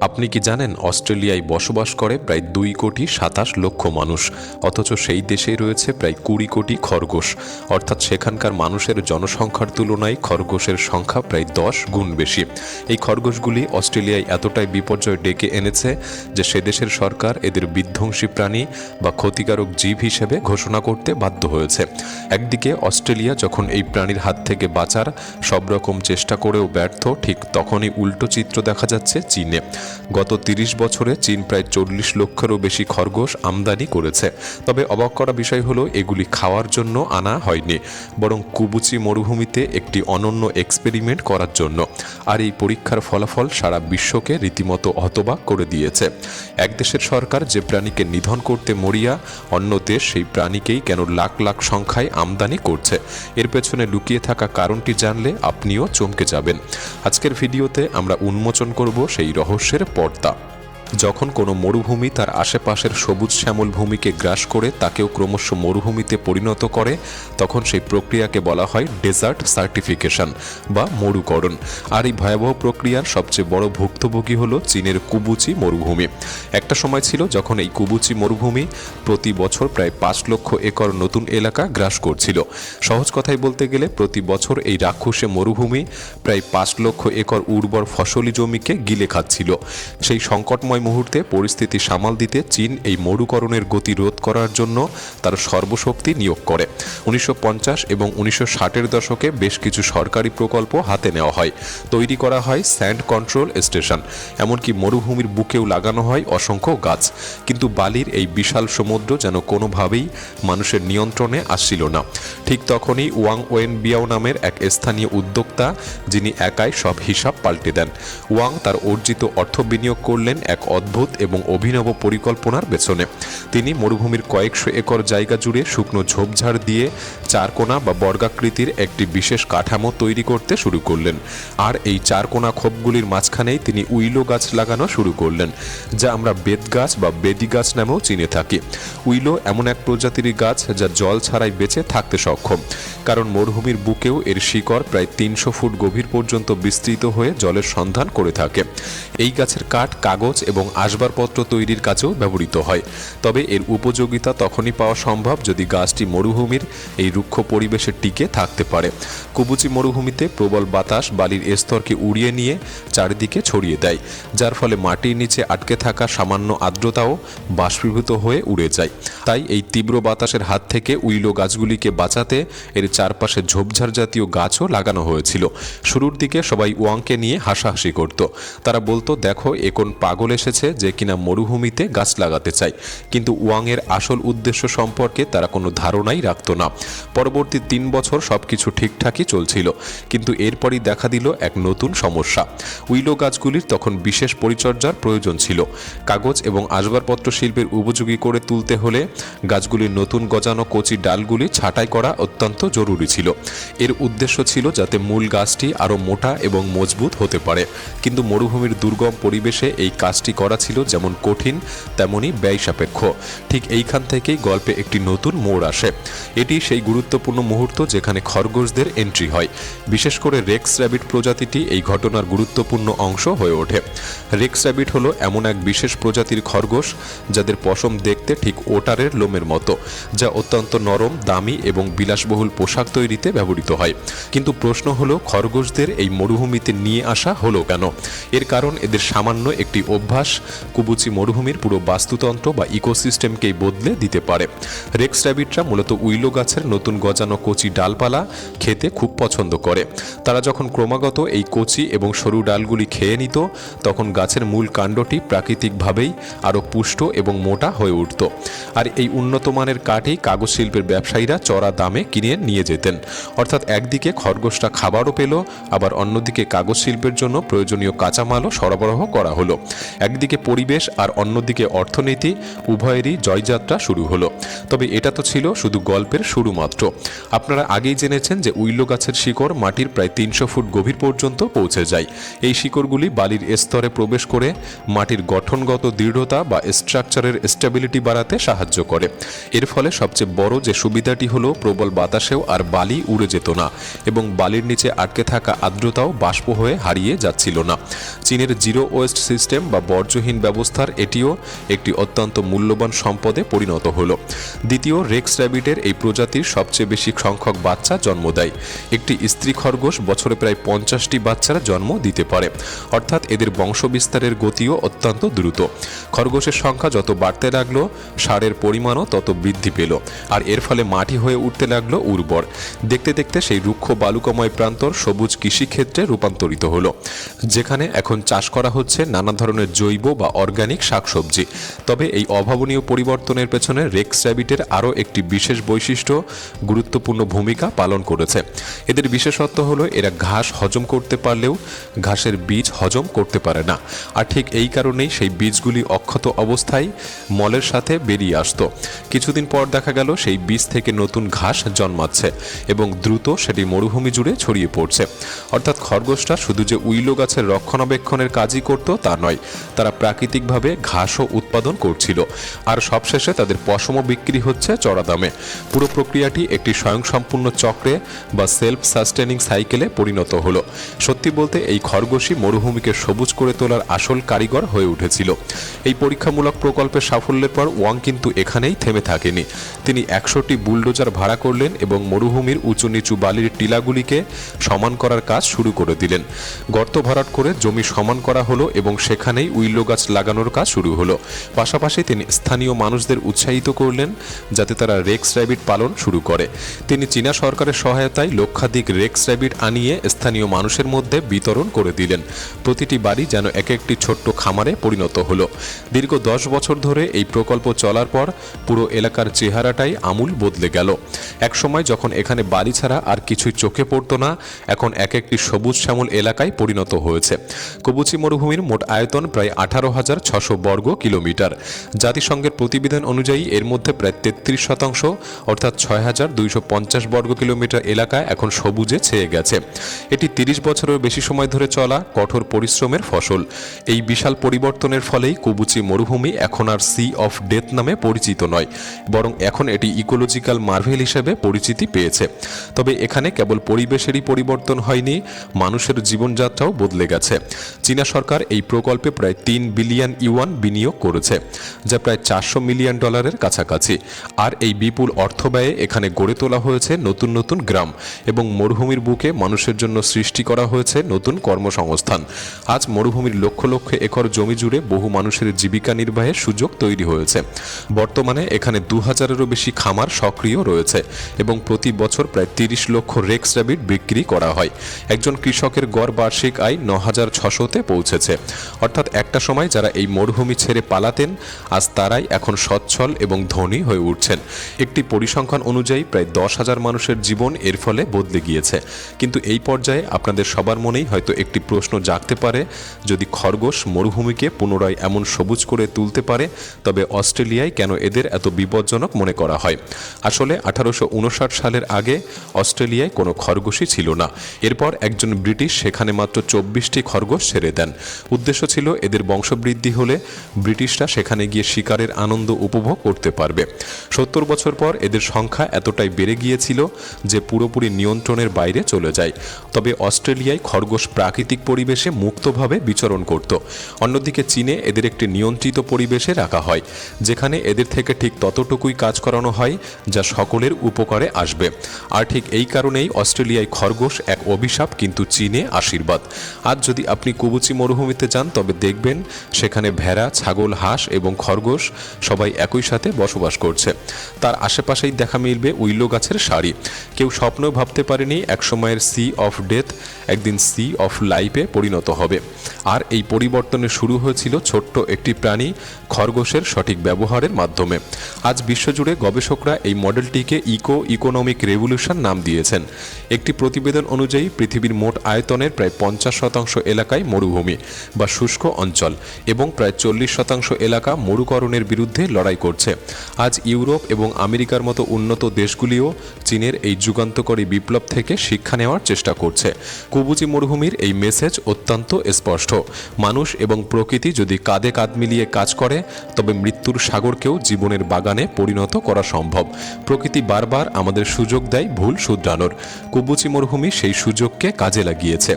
আপনি কি জানেন অস্ট্রেলিয়ায় বসবাস করে প্রায় 2,27,00,000 মানুষ, অথচ সেই দেশেই রয়েছে প্রায় 20 কোটি খরগোশ। অর্থাৎ সেখানকার মানুষের জনসংখ্যার তুলনায় খরগোশের সংখ্যা প্রায় 10 গুণ বেশি। এই খরগোশগুলি অস্ট্রেলিয়ায় এতটাই বিপর্যয় ডেকে এনেছে যে সে দেশের সরকার এদের বিধ্বংসী প্রাণী বা ক্ষতিকারক জীব হিসেবে ঘোষণা করতে বাধ্য হয়েছে। একদিকে অস্ট্রেলিয়া যখন এই প্রাণীর হাত থেকে বাঁচার সব রকম চেষ্টা করেও ব্যর্থ, ঠিক তখনই উল্টো চিত্র দেখা যাচ্ছে চীনে। গত 30 বছরে চীন প্রায় 40 লক্ষেরও বেশি খরগোশ আমদানি করেছে। তবে অবাক করা বিষয় হলো এগুলি খাওয়ার জন্য আনা হয়নি, বরং কুবুচি মরুভূমিতে একটি অনন্য এক্সপেরিমেন্ট করার জন্য। আর এই পরীক্ষার ফলাফল সারা বিশ্বকে রীতিমতো হতবাক করে দিয়েছে। এক দেশের সরকার যে প্রাণীকে নিধন করতে মরিয়া, অন্য দেশ সেই প্রাণীকেই কেন লাখ লাখ সংখ্যায় আমদানি করছে। এর পেছনে লুকিয়ে থাকা কারণটি জানলে আপনিও চমকে যাবেন। আজকের ভিডিওতে আমরা উন্মোচন করব সেই রহস্যের পর্দা। যখন কোনো মরুভূমি তার আশেপাশের সবুজ শ্যামল ভূমিকে গ্রাস করে তাকেও ক্রমশ মরুভূমিতে পরিণত করে, তখন সেই প্রক্রিয়াকে বলা হয় ডেজার্ট সার্টিফিকেশন বা মরুকরণ। আর এই ভয়াবহ প্রক্রিয়ার সবচেয়ে বড় ভুক্তভোগী হলো চীনের কুবুচি মরুভূমি। একটা সময় ছিল যখন এই কুবুচি মরুভূমি প্রতি বছর প্রায় 5 লক্ষ একর নতুন এলাকা গ্রাস করছিল। সহজ কথায় বলতে গেলে প্রতি বছর এই রাক্ষসে মরুভূমি প্রায় 5 লক্ষ একর উর্বর ফসলি জমিকে গিলে খাচ্ছিল। সেই সংকটময় মুহূর্তে পরিস্থিতি সামাল দিতে চীন এই মরুকরণের গতি রোধ করার জন্য তার সর্বশক্তি নিয়োগ করে। 1950 এবং 1960-এর দশকে বেশ কিছু সরকারি প্রকল্প হাতে নেওয়া হয়। তৈরি করা হয় স্যান্ড কন্ট্রোল স্টেশন, এমনকি মরুভূমির বুকেও লাগানো হয় অসংখ্য গাছ। কিন্তু বালির এই বিশাল সমুদ্র যেন কোনোভাবেই মানুষের নিয়ন্ত্রণে আসছিল না। ঠিক তখনই ওয়াং ওয়েন বিয়াও নামের এক স্থানীয় উদ্যোক্তা, যিনি একাই সব হিসাব পাল্টে দেন। ওয়াং তার অর্জিত অর্থ বিনিয়োগ করলেন এক অদ্ভুত এবং অভিনব পরিকল্পনার পেছনে। তিনি মরুভূমির কয়েকশো একর জায়গা জুড়ে শুকনো ঝোপঝাড় দিয়ে চারকোনা বা বর্গাকৃতির একটি বিশেষ কাঠামো তৈরি করতে শুরু করলেন। আর এই চারকোনা খোপগুলির মাঝখানেই তিনি উইলো গাছ লাগানো শুরু করলেন, যা আমরা বেত গাছ বা বেদি গাছ নামেও চিনে থাকি। উইলো এমন এক প্রজাতির গাছ যা জল ছাড়াই বেঁচে থাকতে সক্ষম, কারণ মরুভূমির বুকেও এর শিকড় প্রায় 300 ফুট গভীর পর্যন্ত বিস্তৃত হয়ে জলের সন্ধান করে থাকে। এই গাছের কাঠ কাগজ এবং আসবাবপত্র তৈরির কাজেও ব্যবহৃত হয়। তবে এর উপযোগিতা তখনই পাওয়া সম্ভব যদি গাছটি মরুভূমির এই রুক্ষ পরিবেশে টিকে থাকতে পারে। কুবুচি মরুভূমিতে প্রবল বাতাস বালির স্তরকে উড়িয়ে নিয়ে চারিদিকে ছড়িয়ে দেয়, যার ফলে মাটির নিচে আটকে থাকা সামান্য আর্দ্রতাও বাষ্পীভূত হয়ে উড়ে যায়। তাই এই তীব্র বাতাসের হাত থেকে উইলো গাছগুলিকে বাঁচাতে এর চারপাশে ঝোপঝাড় জাতীয় গাছও লাগানো হয়েছিল। শুরুর দিকে সবাই ওয়াংকে নিয়ে হাসাহাসি করত। তারা বলতো, দেখো এ কোন পাগল এসেছে যে কিনা মরুভূমিতে গাছ লাগাতে চায়। কিন্তু ওয়াংয়ের আসল উদ্দেশ্য সম্পর্কে তারা কোনো ধারণাই রাখত না। পরবর্তী 3 বছর সবকিছু ঠিকঠাকই চলছিল, কিন্তু এরপরই দেখা দিল এক নতুন সমস্যা। উইলো গাছগুলির তখন বিশেষ পরিচর্যার প্রয়োজন ছিল। কাগজ এবং আসবাবপত্র শিল্পের উপযোগী করে তুলতে হলে গাছগুলির নতুন গজানো কচি ডালগুলি ছাঁটাই করা অত্যন্ত জরুরি ছিল। এর উদ্দেশ্য ছিল যাতে মূল গাছটি আরও মোটা এবং মজবুত হতে পারে। কিন্তু মরুভূমির দুর্গম পরিবেশে এই কাজটি করা ছিল যেমন কঠিন তেমনই ব্যয় সাপেক্ষ। ঠিক এইখান থেকেই গল্পে একটি নতুন মোড় আসে। এটি সেই গুরুত্বপূর্ণ মুহূর্ত যেখানে খরগোশদের এন্ট্রি হয়। বিশেষ করে রেক্স র্যাবিট প্রজাতিটি এই ঘটনার গুরুত্বপূর্ণ অংশ হয়ে ওঠে। রেক্স র্যাবিট হলো এমন এক বিশেষ প্রজাতির খরগোশ যাদের পশম দেখতে ঠিক ওটারের লোমের মতো, যা অত্যন্ত নরম, দামি এবং বিলাসবহুল পোশাক তৈরিতে ব্যবহৃত হয়। কিন্তু প্রশ্ন হলো, খরগোশদের এই মরুভূমিতে নিয়ে আসা হলো কেন? এর কারণ এদের সামান্য একটি অভ্যাস কুবুচি মরুভূমির পুরো বাস্তুতন্ত্র বা ইকোসিস্টেমকেই বদলে দিতে পারে। রেক্স র্যাবিটরা মূলত উইলো গাছের নতুন গজানো কচি ডালপালা খেতে খুব পছন্দ করে। তারা যখন ক্রমাগত এই কচি এবং সরু ডালগুলি খেয়ে নিত, তখন গাছের মূল কাণ্ডটি প্রাকৃতিকভাবেই আরও পুষ্ট এবং মোটা হয়ে উঠত। আর এই উন্নত মানের কাঠই কাগজ শিল্পের ব্যবসায়ীরা চড়া দামে কিনে নিয়ে যেতেন। অর্থাৎ একদিকে খরগোশটা খাবারও পেল, আবার অন্যদিকে কাগজ শিল্পের জন্য প্রয়োজনীয় কাঁচামালও সরবরাহ করা হলো। এক একদিকে পরিবেশ আর অন্যদিকে অর্থনীতি উভয়েরই জয়যাত্রা শুরু হলো। তবে এটা তো ছিল শুধু গল্পের শুরু মাত্র। আপনারা আগেই জেনেছেন যে উইলো গাছের শিকড় মাটির প্রায় 300 ফুট গভীর পর্যন্ত পৌঁছে যায়। এই শিকড়গুলি বালির স্তরে প্রবেশ করে মাটির গঠনগত দৃঢ়তা বা স্ট্রাকচারের স্টেবিলিটি বাড়াতে সাহায্য করে। এর ফলে সবচেয়ে বড় যে সুবিধাটি হলো প্রবল বাতাসেও আর বালি উড়ে যেত না এবং বালির নিচে আটকে থাকা আর্দ্রতাও বাষ্প হয়ে হারিয়ে যাচ্ছিল না। চীনের জিরো ওয়েস্ট সিস্টেম বা বর্জ্যহীন ব্যবস্থার এটিও একটি অত্যন্ত মূল্যবান সম্পদে পরিণত হলো। দ্বিতীয়, রেক্স র্যাবিটের এই প্রজাতির সবচেয়ে বেশি সংখ্যক বাচ্চা জন্ম দেয়। একটি স্ত্রী খরগোশ বছরে প্রায় 50টি বাচ্চার জন্ম দিতে পারে, অর্থাৎ এদের বংশবিস্তারের গতিও অত্যন্ত দ্রুত। খরগোশের সংখ্যা যত বাড়তে লাগলো, সারের পরিমাণও তত বৃদ্ধি পেল, আর এর ফলে মাটি হয়ে উঠতে লাগলো উর্বর। দেখতে দেখতে সেই রুক্ষ বালুকাময় প্রান্তর সবুজ কৃষিক্ষেত্রে রূপান্তরিত হলো, যেখানে এখন চাষ করা হচ্ছে নানা ধরনের জৈব বা অর্গানিক শাকসবজি। তবে এই অভাবনীয় পরিবর্তনের পেছনে রেক্স র্যাবিটের আরও একটি বিশেষ বৈশিষ্ট্য গুরুত্বপূর্ণ ভূমিকা পালন করেছে। এদের বিশেষত্ব হলো এরা ঘাস হজম করতে পারলেও ঘাসের বীজ হজম করতে পারে না, আর ঠিক এই কারণেই সেই বীজগুলি অক্ষত অবস্থায় মলের সাথে বেরিয়ে আসতো। কিছুদিন পর দেখা গেল সেই বীজ থেকে নতুন ঘাস জন্মাচ্ছে এবং দ্রুত সেটি মরুভূমি জুড়ে ছড়িয়ে পড়ছে। অর্থাৎ খরগোশটা শুধু যে উইলো গাছের রক্ষণাবেক্ষণের কাজই করত তা নয়, তারা প্রাকৃতিকভাবে ঘাসও উৎপাদন করছিল, আর সবশেষে তাদের পশমও বিক্রি হচ্ছে চড়া দামে। পুরো প্রক্রিয়াটি একটি স্বয়ংসম্পূর্ণ চক্রে বা সেলফ সাস্টেনিং সাইকেলে পরিণত হলো। সত্যি বলতে এই খরগোশই মরুভূমিকে সবুজ করে তোলার আসল কারিগর হয়ে উঠেছিল। এই পরীক্ষামূলক প্রকল্পের সাফল্যের পর ওয়াং কিন্তু এখানেই থেমে থাকেনি। তিনি 100টি বুলডোজার ভাড়া করলেন এবং মরুভূমির উঁচু নিচু বালির টিলাগুলিকে সমান করার কাজ শুরু করে দিলেন। গর্ত ভরাট করে জমি সমান করা হলো এবং সেখানেই উইলো গাছ লাগানোর কাজ শুরু হলো। পাশাপাশি তিনি স্থানীয় মানুষদের উৎসাহিত করলেন যাতে তারা রেক্স র্যাবিট পালন শুরু করে। তিনি চীনা সরকারের সহায়তায় লক্ষাধিক রেক্স র্যাবিট আনিয়ে স্থানীয় মানুষের মধ্যে বিতরণ করে দিলেন। প্রতিটি বাড়ি যেন এক একটি ছোট্ট খামারে পরিণত হলো। দীর্ঘ 10 বছর ধরে এই প্রকল্প চলার পর পুরো এলাকার চেহারাটাই আমূল বদলে গেল। একসময় যখন এখানে বাড়ি ছাড়া আর কিছুই চোখে পড়তো না, এখন এক একটি সবুজ শ্যামল এলাকায় পরিণত হয়েছে। কবুচি মরুভূমির মোট আয়তন প্রায় 18,600 বর্গ কিলোমিটার। জাতিসংঘের প্রতিবেদন অনুযায়ী এর মধ্যে প্রায় 33% অর্থাৎ 6,250 বর্গ কিলোমিটার এলাকায় এখন সবুজে ছেয়ে গেছে। এটি 30 বছরের বেশি সময় ধরে চলা কঠোর পরিশ্রমের ফসল। এই বিশাল পরিবর্তনের ফলেই কবুচি মরুভূমি এখন আর সি অফ ডেথ নামে পরিচিত নয়, বরং এখন এটি ইকোলজিক্যাল মার্ভেল হিসেবে পরিচিতি পেয়েছে। তবে এখানে কেবল পরিবেশেরই পরিবর্তন হয়নি, মানুষের জীবনযাত্রাও বদলে গেছে। চীনা সরকার এই প্রকল্পে প্রায় 3 বিলিয়ন ইউয়ান বিনিয়োগ করেছে, যা প্রায় $400 মিলিয়ন কাছাকাছি। আর এই বিপুল অর্থ ব্যয়ে এখানে গড়ে তোলা হয়েছে নতুন নতুন গ্রাম এবং মরুভূমির বুকে মানুষের জন্য সৃষ্টি করা হয়েছে নতুন কর্মসংস্থান। আজ মরুভূমির লক্ষ লক্ষ একর জমি জুড়ে বহু মানুষের জীবিকা নির্বাহের সুযোগ তৈরি হয়েছে। বর্তমানে এখানে 2000-এরও বেশি খামার সক্রিয় রয়েছে এবং প্রতি বছর প্রায় 30 লক্ষ রেক্স র্যাবিট বিক্রি করা হয়। একজন কৃষকের গড় বার্ষিক আয় 9,600-তে পৌঁছেছে। অর্থাৎ একটা সময় যারা এই মরুভূমি ছেড়ে পালাতেন, আজ তারাই এখন সচ্ছল এবং ধনী হয়ে উঠছেন। একটি পরিসংখ্যান অনুযায়ী প্রায় 10,000 মানুষের জীবন এর ফলে বদলে গিয়েছে। কিন্তু এই পর্যায়ে আপনাদের সবার মনেই হয়তো একটি প্রশ্ন জাগতে পারে, যদি খরগোশ মরুভূমিকে পুনরায় এমন সবুজ করে তুলতে পারে, তবে অস্ট্রেলিয়ায় কেন এদের এত বিপজ্জনক মনে করা হয়? আসলে 1859 সালের আগে অস্ট্রেলিয়ায় কোনো খরগোশই ছিল না। এরপর একজন ব্রিটিশ সেখানে মাত্র 24টি খরগোশ ছেড়ে দেন। উদ্দেশ্য ছিল এদের বংশবৃদ্ধি হলে ব্রিটিশরা সেখানে গিয়ে শিকারের আনন্দ উপভোগ করতে পারবে। 70 বছর পর এদের সংখ্যা এতটাই বেড়ে গিয়েছিল যে পুরোপুরি নিয়ন্ত্রণের বাইরে চলে যায়। তবে অস্ট্রেলিয়ায় খরগোশ প্রাকৃতিক পরিবেশে মুক্তভাবে বিচরণ করত। অন্যদিকে চীনে এদের একটি নিয়ন্ত্রিত পরিবেশে রাখা হয়, যেখানে এদের থেকে ঠিক ততটুকুই কাজ করানো হয় যা সকলের উপকারে আসবে। আর ঠিক এই কারণেই অস্ট্রেলিয়ায় খরগোশ এক অভিশাপ, কিন্তু চীনে আশীর্বাদ। আজ যদি আপনি কবুচি মরুভূমিতে যান, তবে দেখবেন সেখানে ভেড়া, ছাগল, হাঁস এবং খরগোশ সবাই একই সাথে বসবাস করছে। তার আশেপাশেই দেখা মিলবে উইলো গাছের সারি। কেউ স্বপ্নেও ভাবতে পারেনি একসময়ের সি অফ ডেথ একদিন সি অফ লাইফে পরিণত হবে। আর এই পরিবর্তনের শুরু হয়েছিল ছোট্ট একটি প্রাণী খরগোশের সঠিক ব্যবহারের মাধ্যমে। আজ বিশ্বজুড়ে গবেষকরা এই মডেলটিকে ইকোনমিক রেভলিউশন নাম দিয়েছেন। একটি প্রতিবেদন অনুযায়ী পৃথিবীর মোট আয়তনের প্রায় 50% এলাকায় মরুভূমি বা শুষ্ক অঞ্চল। অঞ্চল এবং প্রায় 40% এলাকা মরুকরণের বিরুদ্ধে লড়াই করছে। আজ ইউরোপ এবং আমেরিকার মতো উন্নত দেশগুলিও চীনের এই যুগান্তকারী বিপ্লব থেকে শিক্ষা নেওয়ার চেষ্টা করছে। কুবুচি মরুভূমির এই মেসেজ অত্যন্ত স্পষ্ট। মানুষ এবং প্রকৃতি যদি কাঁধে কাঁধ মিলিয়ে কাজ করে তবে মৃত্যুর সাগরকেও জীবনের বাগানে পরিণত করা সম্ভব। প্রকৃতি বারবার আমাদের সুযোগ দেয় ভুল শুধরানোর। কুবুচি মরুভূমি সেই সুযোগকে কাজে লাগিয়েছে।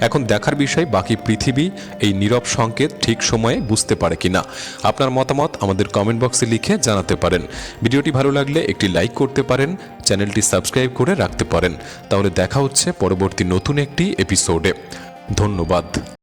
এখন দেখার বিষয় বাকি পৃথিবী এই নীরব সংকেত ঠিক সময়ে বুঝতে পারে কিনা। আপনার মতামত আমাদের কমেন্ট বক্সে লিখে জানাতে পারেন। ভিডিওটি ভালো লাগলে একটি লাইক করতে পারেন, চ্যানেলটি সাবস্ক্রাইব করে রাখতে পারেন। তাহলে দেখা হচ্ছে পরবর্তী নতুন একটি এপিসোডে। ধন্যবাদ।